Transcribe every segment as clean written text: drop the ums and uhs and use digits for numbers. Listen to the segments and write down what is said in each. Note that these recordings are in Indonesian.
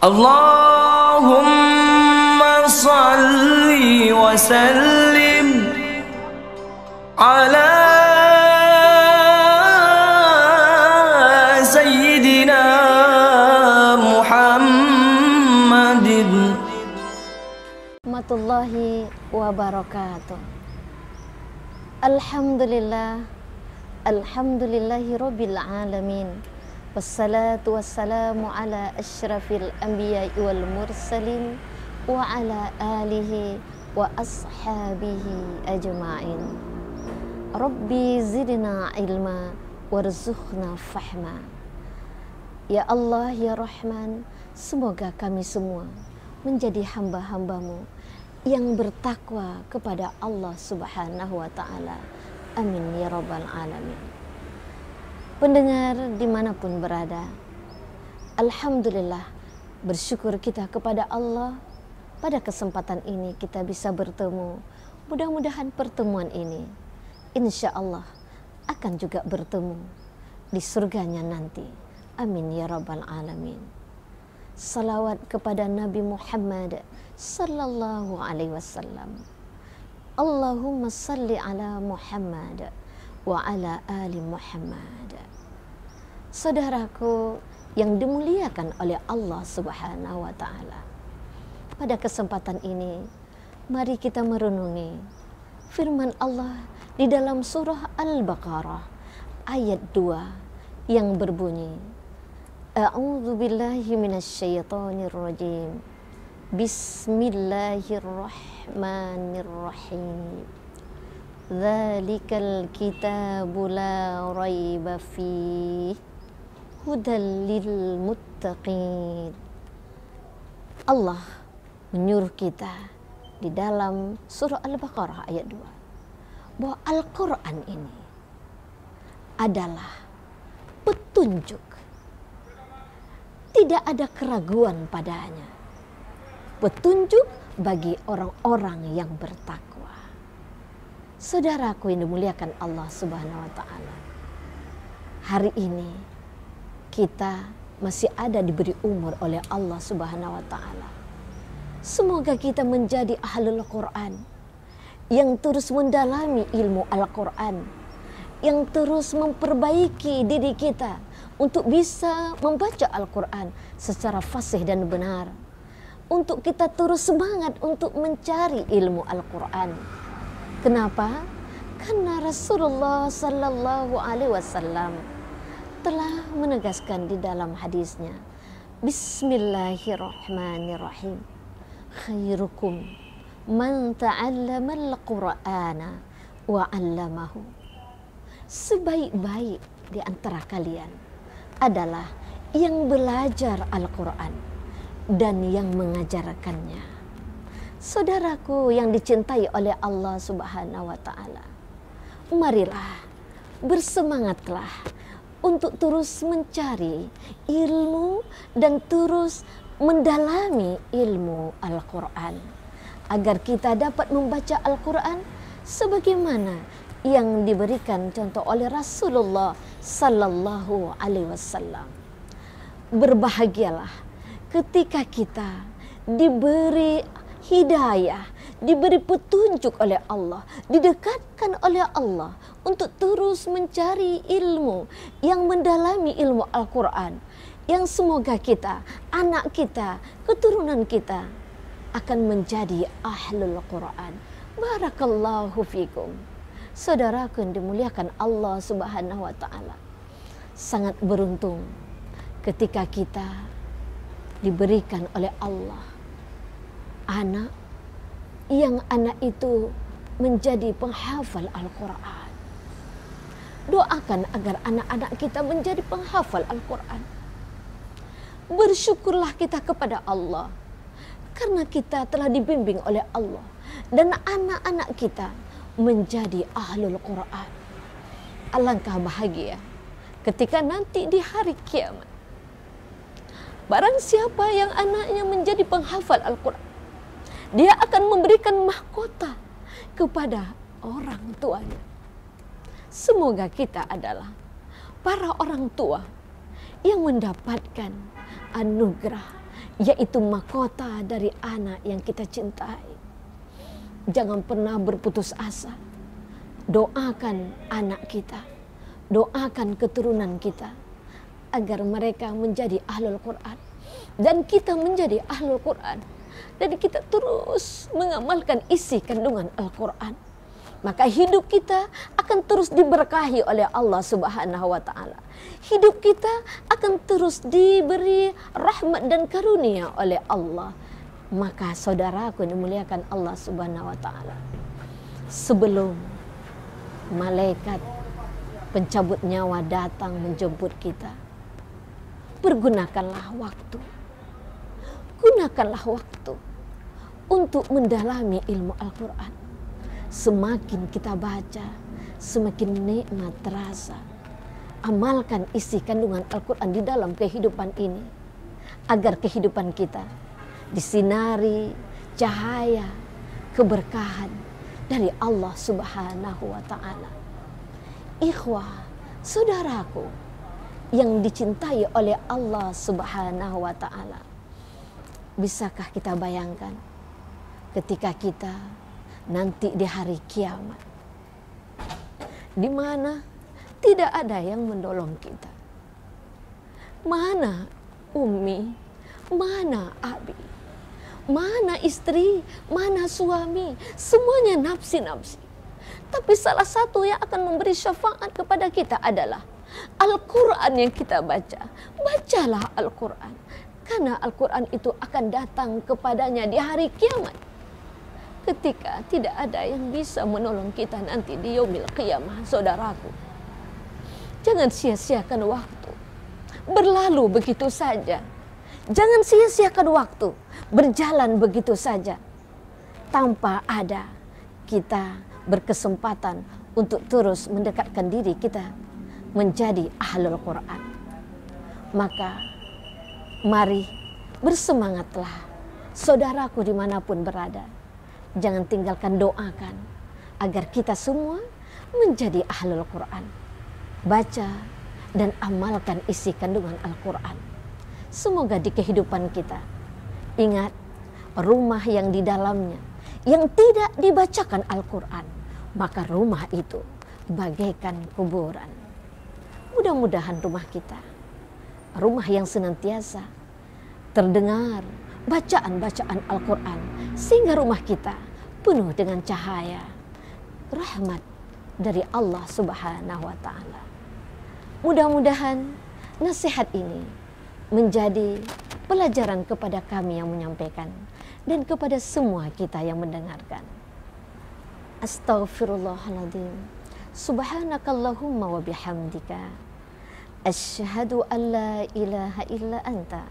Allahumma salli wa sallim ala Sayyidina Muhammadin warahmatullahi wabarakatuh. Alhamdulillah, alhamdulillahi rabbil alamin. Wassalatu wassalamu ala asyrafil anbiya'i wal mursalin wa ala alihi wa ashabihi ajma'in. Rabbi zidna ilma warzuqna fahma. Ya Allah ya Rahman, semoga kami semua menjadi hamba-hambamu yang bertakwa kepada Allah Subhanahu wa ta'ala. Amin ya rabbal alamin. Pendengar dimanapun berada, alhamdulillah, bersyukur kita kepada Allah pada kesempatan ini kita bisa bertemu. Mudah-mudahan pertemuan ini insya Allah akan juga bertemu di surganya nanti. Amin ya rabbal alamin. Salawat kepada Nabi Muhammad sallallahu alaihi wasallam. Allahumma salli ala Muhammad wa ala ali Muhammad. Saudaraku yang dimuliakan oleh Allah Subhanahu wa ta'ala, pada kesempatan ini mari kita merenungi firman Allah di dalam surah Al-Baqarah ayat 2 yang berbunyi, A'udzu billahi minasyaitonir rajim. Bismillahirrahmanirrahim. Dzalikal kitabu la raiba fihi hudal lil muttaqin. Allah menyuruh kita di dalam surah Al-Baqarah ayat 2 bahwa Al-Quran ini adalah petunjuk. Tidak ada keraguan padanya. Petunjuk bagi orang-orang yang bertakwa. Saudaraku yang dimuliakan Allah Subhanahu wa ta'ala, hari ini kita masih ada diberi umur oleh Allah Subhanahu wa ta'ala. Semoga kita menjadi ahlul Quran yang terus mendalami ilmu Al-Quran, yang terus memperbaiki diri kita untuk bisa membaca Al-Quran secara fasih dan benar, untuk kita terus semangat untuk mencari ilmu Al-Quran. Kenapa? Karena Rasulullah sallallahu alaihi wasallam telah menegaskan di dalam hadisnya, Bismillahirrahmanirrahim. Khairukum man ta'allamal Qur'ana wa 'allamahu. Sebaik-baik di antara kalian adalah yang belajar Al-Quran dan yang mengajarkannya. Saudaraku yang dicintai oleh Allah Subhanahu wa ta'ala, marilah bersemangatlah untuk terus mencari ilmu dan terus mendalami ilmu Al-Quran, agar kita dapat membaca Al-Quran sebagaimana yang diberikan contoh oleh Rasulullah sallallahu alaihi wasallam. Berbahagialah ketika kita diberi hidayah, diberi petunjuk oleh Allah, didekatkan oleh Allah untuk terus mencari ilmu yang mendalami ilmu Al-Quran, yang semoga kita, anak kita, keturunan kita akan menjadi ahlul Quran. Barakallahu fikum. Saudaraku yang dimuliakan Allah Subhanahu wa ta'ala, sangat beruntung ketika kita diberikan oleh Allah anak yang anak itu menjadi penghafal Al-Quran. Doakan agar anak-anak kita menjadi penghafal Al-Quran. Bersyukurlah kita kepada Allah karena kita telah dibimbing oleh Allah dan anak-anak kita menjadi ahlul Quran. Alangkah bahagia ketika nanti di hari kiamat, barang siapa yang anaknya menjadi penghafal Al-Quran, dia akan memberikan mahkota kepada orang tuanya. Semoga kita adalah para orang tua yang mendapatkan anugerah, yaitu mahkota dari anak yang kita cintai. Jangan pernah berputus asa. Doakan anak kita, doakan keturunan kita agar mereka menjadi ahlul Quran dan kita menjadi ahlul Quran, dan kita terus mengamalkan isi kandungan Al-Quran. Maka hidup kita akan terus diberkahi oleh Allah Subhanahu wa Ta'ala. Hidup kita akan terus diberi rahmat dan karunia oleh Allah. Maka saudaraku yang dimuliakan Allah Subhanahu wa Ta'ala, sebelum malaikat pencabut nyawa datang menjemput kita, pergunakanlah waktu. Gunakanlah waktu untuk mendalami ilmu Al-Quran. Semakin kita baca, semakin nikmat terasa. Amalkan isi kandungan Al-Quran di dalam kehidupan ini, agar kehidupan kita disinari cahaya keberkahan dari Allah Subhanahu wa Ta'ala. Ikhwah, saudaraku yang dicintai oleh Allah Subhanahu wa Ta'ala, bisakah kita bayangkan ketika kita nanti di hari kiamat, di mana tidak ada yang menolong kita? Mana Umi, mana Abi, mana istri, mana suami, semuanya nafsi-nafsi. Tapi salah satu yang akan memberi syafaat kepada kita adalah Al-Quran yang kita baca. Bacalah Al-Quran, karena Al-Quran itu akan datang kepadanya di hari kiamat, ketika tidak ada yang bisa menolong kita nanti di yaumil qiyamah. Saudaraku, jangan sia-siakan waktu, berlalu begitu saja. Jangan sia-siakan waktu, berjalan begitu saja tanpa ada kita berkesempatan untuk terus mendekatkan diri kita menjadi ahlul Quran. Maka mari bersemangatlah saudaraku dimanapun berada. Jangan tinggalkan, doakan agar kita semua menjadi ahlul Quran. Baca dan amalkan isi kandungan Al-Quran. Semoga di kehidupan kita ingat rumah yang di dalamnya yang tidak dibacakan Al-Quran, maka rumah itu bagaikan kuburan. Mudah-mudahan rumah kita rumah yang senantiasa terdengar bacaan-bacaan Al-Quran, sehingga rumah kita penuh dengan cahaya rahmat dari Allah Subhanahu wa Ta'ala. Mudah-mudahan nasihat ini menjadi pelajaran kepada kami yang menyampaikan dan kepada semua kita yang mendengarkan. Astaghfirullahaladzim. Subhanakallahumma wa bihamdika, asyhadu an la ilaha illa anta,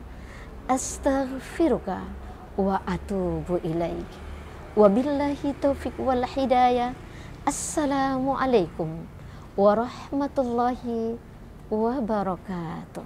astaghfiruka wa atubu ilaik. Wabillahi taufiq wal hidayah. Assalamualaikum warahmatullahi wabarakatuh.